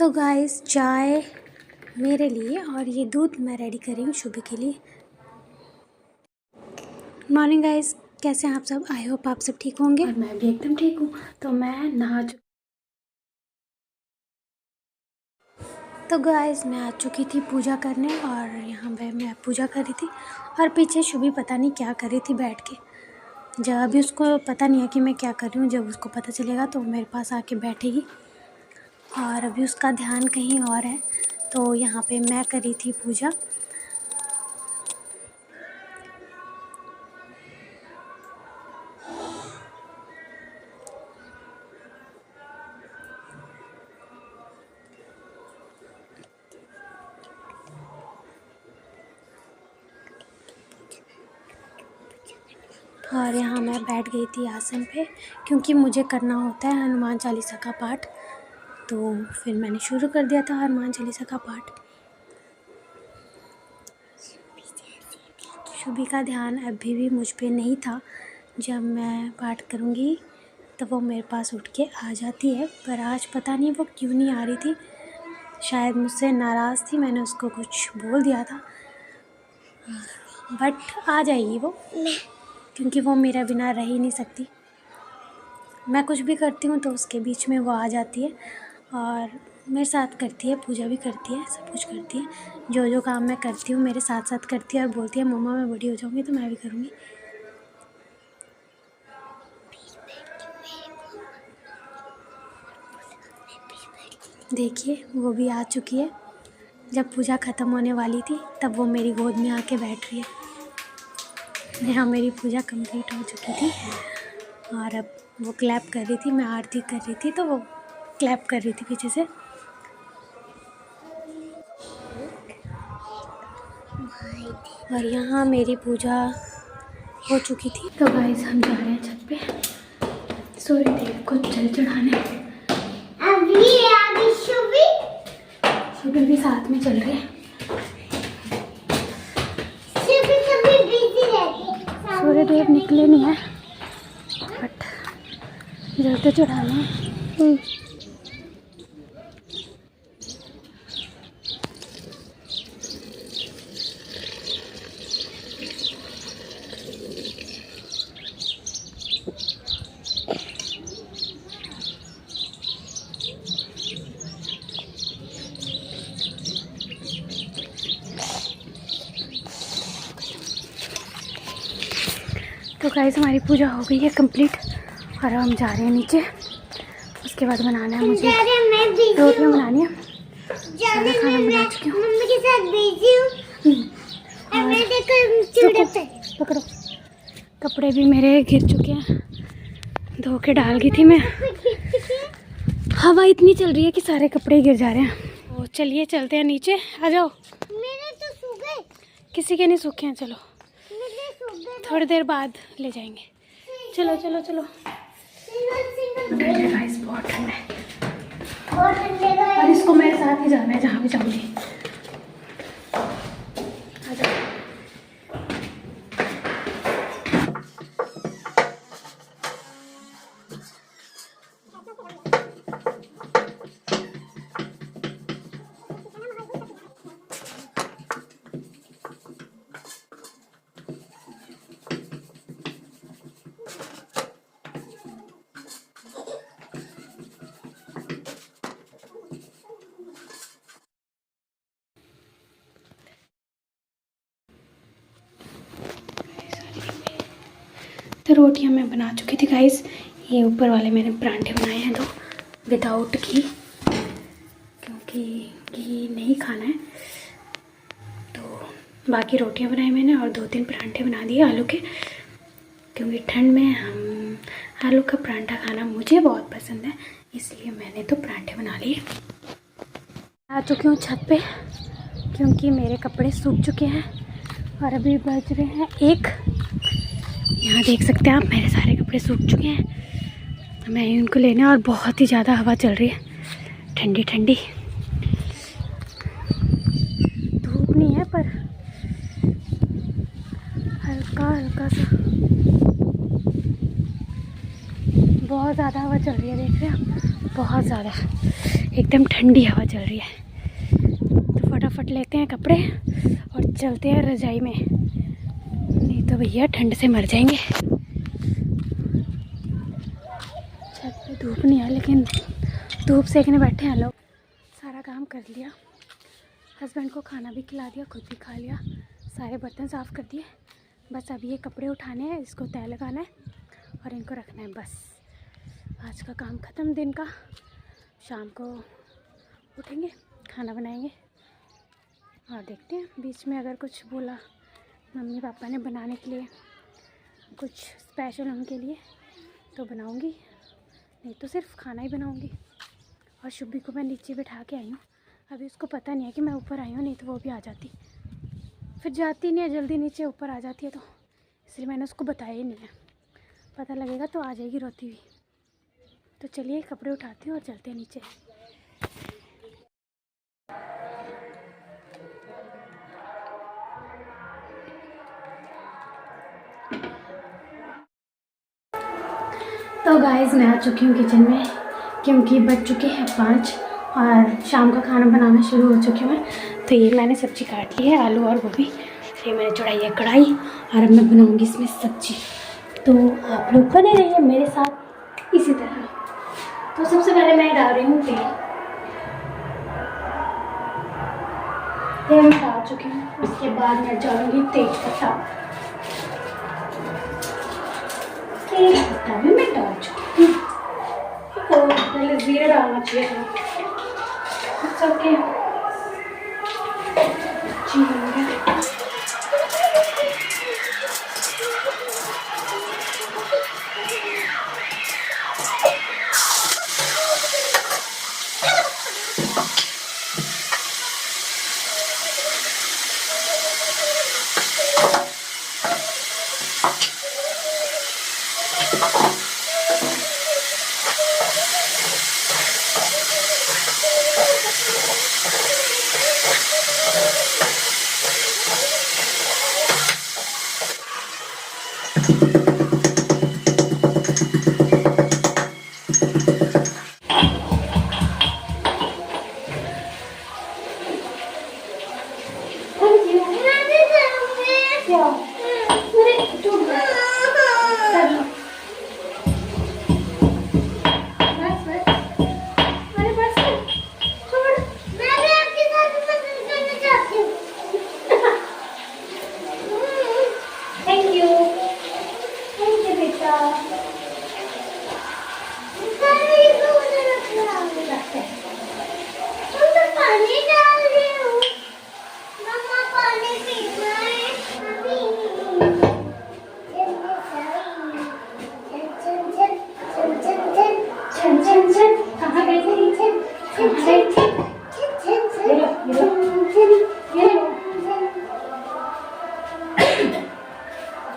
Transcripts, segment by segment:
तो गाइस चाय मेरे लिए और ये दूध मैं रेडी कर रही हूँ शुभी के लिए। गुड मॉर्निंग गाइस, कैसे हैं आप सब? आई होप आप सब ठीक होंगे और मैं भी एकदम ठीक हूँ। तो मैं गाइस मैं आ चुकी थी पूजा करने और यहाँ पे मैं पूजा कर रही थी और पीछे शुभी पता नहीं क्या कर रही थी बैठ के। जब अभी उसको पता नहीं है कि मैं क्या कर रही हूँ, जब उसको पता चलेगा तो मेरे पास आके बैठेगी और अभी उसका ध्यान कहीं और है। तो यहाँ पे मैं कर रही थी पूजा। और यहाँ मैं बैठ गई थी आसन पे क्योंकि मुझे करना होता है हनुमान चालीसा का पाठ। तो फिर मैंने शुरू कर दिया था हनुमान चालीसा का पाठ। शुभी का ध्यान अभी भी मुझ पे नहीं था। जब मैं पाठ करूँगी तो वो मेरे पास उठ के आ जाती है, पर आज पता नहीं वो क्यों नहीं आ रही थी। शायद मुझसे नाराज़ थी, मैंने उसको कुछ बोल दिया था। बट आ जाएगी वो, क्योंकि वो मेरे बिना रह ही नहीं सकती। मैं कुछ भी करती हूँ तो उसके बीच में वो आ जाती है और मेरे साथ करती है, पूजा भी करती है, सब कुछ करती है। जो जो काम मैं करती हूँ मेरे साथ साथ करती है और बोलती है मम्मा मैं बड़ी हो जाऊँगी तो मैं भी करूँगी। देखिए वो भी आ चुकी है। जब पूजा ख़त्म होने वाली थी तब वो मेरी गोद में आके बैठ रही है। यहाँ मेरी पूजा कंप्लीट हो चुकी थी और अब वो क्लैप कर रही थी। मैं आरती कर रही थी तो वो क्लैप कर रही थी पीछे से। और यहाँ मेरी पूजा हो चुकी थी। तो गाइस हम जा रहे हैं छत पे सूर्य देव को जल चढ़ाने। शुभी भी साथ में चल रहे हैं। सूर्य देव निकले नहीं है बट जल तो चढ़ाने हैं। तो गाइस हमारी पूजा हो गई है कंप्लीट और हम जा रहे हैं नीचे। उसके बाद बनाना है मुझे रोटियाँ बनानी है। सारा खाना बना चुकी हूँ। मम्मी के साथ बिजी हूँ। पकड़ो, कपड़े भी मेरे गिर चुके हैं, धो के डाल गई थी मैं। हवा इतनी चल रही है कि सारे कपड़े गिर जा रहे हैं। तो चलिए चलते हैं नीचे, आ जाओ। मेरे तो सूख गए। किसी के नहीं सूखे हैं, चलो थोड़ी देर बाद ले जाएंगे। चलो चलो चलो। बहुत ठंडा है और इसको मेरे साथ ही जाना है जहाँ भी जाऊँगी। आ जाओ। तो रोटियां मैं बना चुकी थी गाइस। ये ऊपर वाले मैंने परांठे बनाए हैं दो विदाउट घी, क्योंकि घी नहीं खाना है। तो बाकी रोटियां बनाई मैंने और 2-3 परांठे बना दिए आलू के, क्योंकि ठंड में हम आलू का परांठा खाना मुझे बहुत पसंद है, इसलिए मैंने तो परांठे बना लिए। आ चुकी हूँ छत पे क्योंकि मेरे कपड़े सूख चुके हैं और अभी बज रहे हैं 1। यहाँ देख सकते हैं आप मेरे सारे कपड़े सूख चुके हैं। मैं उनको लेने, और बहुत ही ज़्यादा हवा चल रही है, ठंडी ठंडी। धूप नहीं है पर हल्का हल्का सा बहुत ज़्यादा हवा चल रही है, देख रहे हैं आप, बहुत ज़्यादा। एकदम ठंडी हवा चल रही है। तो फटाफट लेते हैं कपड़े और चलते हैं रजाई में, नहीं तो भैया ठंड से मर जाएंगे। छत पे धूप नहीं है लेकिन धूप सेकने बैठे हैं लोग। सारा काम कर लिया, हस्बैंड को खाना भी खिला दिया, खुद भी खा लिया, सारे बर्तन साफ़ कर दिए। बस अब ये कपड़े उठाने हैं, इसको तय लगाना है और इनको रखना है। बस आज का काम ख़त्म दिन का। शाम को उठेंगे, खाना बनाएंगे और देखते हैं बीच में अगर कुछ बोला मम्मी पापा ने बनाने के लिए कुछ स्पेशल उनके लिए तो बनाऊंगी, नहीं तो सिर्फ खाना ही बनाऊंगी। और शुभी को मैं नीचे बिठा के आई हूँ, अभी उसको पता नहीं है कि मैं ऊपर आई हूँ, नहीं तो वो भी आ जाती, फिर जाती नहीं है जल्दी नीचे, ऊपर आ जाती है, तो इसलिए मैंने उसको बताया ही नहीं है। पता लगेगा तो आ जाएगी रोती हुई। तो चलिए कपड़े उठाते हैं और चलते हैं नीचे। तो गाइस मैं आ चुकी हूँ किचन में, क्योंकि बज चुके हैं 5 और शाम का खाना बनाना शुरू हो चुकी हूँ मैं। तो ये मैंने सब्ज़ी काट ली है, आलू और गोभी। ये मैंने चढ़ाई है कढ़ाई और अब मैं बनाऊँगी इसमें सब्ज़ी। तो आप लोग बने रहिए मेरे साथ इसी तरह। तो सबसे पहले मैं डाल रही हूँ तेल। तेल मैं डाल चुकी हूँ, उसके बाद मैं डालूँगी तेजपत्ता। तेजपत्ता भी मैं डाल चुकी हूँ। तो पहले जीरा डालना चाहिए था। ओके, जी बन गया।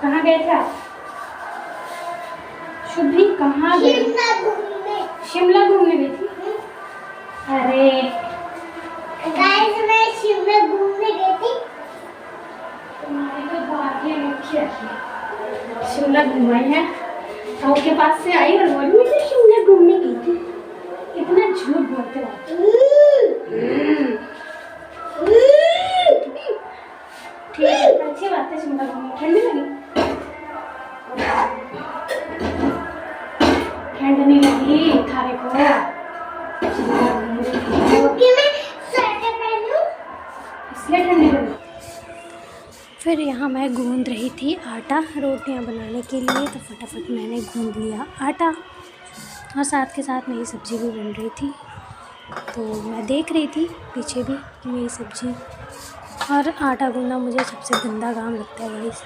कहाँ गए थे आप? शुभ्री कहाँ गई? शिमला घूमने गई थी। अरे गाइस मैं शिमला घूमने गई थी। तुम्हारी तो बातें अच्छी अच्छी। शिमला घुमाई है, ताऊ के पास से आई और बोली मुझे शिमला घूमने गई थी। इतना झूठ बोलते हो। ठीक है, अच्छी बात है। शिमला घूमने ठंडी लगी? ठंड नहीं लगी थारे को? क्योंकि मैं स्वेटर पहनूं इसलिए ठंडी लगी। फिर यहाँ मैं गूंद रही थी आटा रोटियाँ बनाने के लिए, तो फटाफट मैंने गूंद लिया आटा और साथ के साथ मेरी सब्ज़ी भी बन रही थी। तो मैं देख रही थी पीछे भी कि मेरी सब्ज़ी और आटा गूंदना मुझे सबसे गंदा काम लगता है गाइस।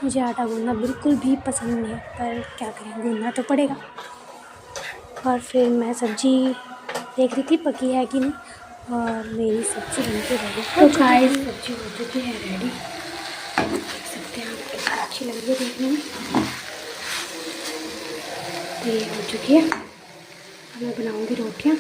मुझे आटा गूंदना बिल्कुल भी पसंद नहीं है, पर क्या करें, गूंदना तो पड़ेगा। और फिर मैं सब्ज़ी देख रही थी पकी है कि नहीं, और मेरी सब्ज़ी बन के रेडी। तो गाइस सब्ज़ी हो चुकी है रेडी, देख सकते हैं आप, अच्छी लग रही है देखने में। तो ये हो चुकी है, अब मैं बनाऊँगी रोटियाँ।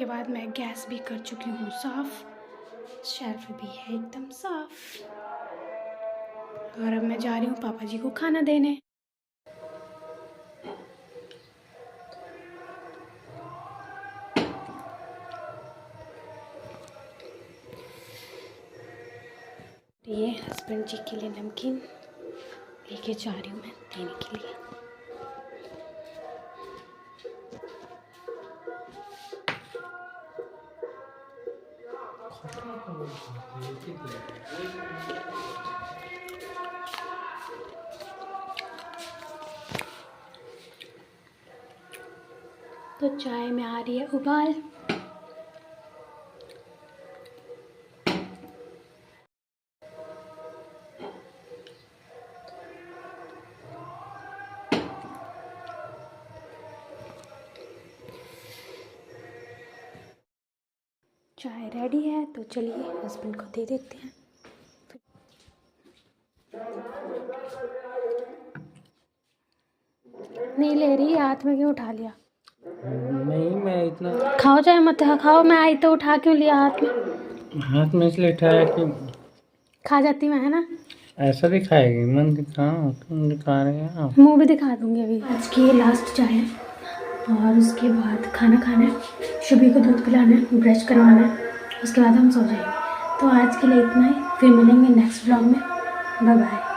के बाद मैं गैस भी कर चुकी हूँ साफ़, शेल्फ भी है एकदम साफ़। और अब मैं जा रही हूँ पापा जी को खाना देने। ये हस्बैंड जी के लिए नमकीन लेके जा रही हूँ मैं देने के लिए। तो चाय में आ रही है उबाल। चाय रेडी है तो चलिए हस्बैंड को दे देते हैं। नहीं ले रही, हाथ में क्यों उठा लिया? नहीं, मैं इतना खाओ चाहे मत खाओ, मैं आई तो उठा क्यों लिया हाथ में? हाथ में इसलिए उठाया कि खा जाती मैं, है ना? ऐसा दिखाएगी, मन दिखाओ, तुम दिखा रहे हो। मुंह भी दिखा दूंगी अभी। आज की ये लास्ट चाय है और उसके बाद खाना खाना है, शुभी को दूध पिलाना है, ब्रश करवाना है, उसके बाद हम सो जाएंगे। तो आज के लिए इतना ही, फिर मिलेंगे नेक्स्ट व्लॉग में। Bye bye.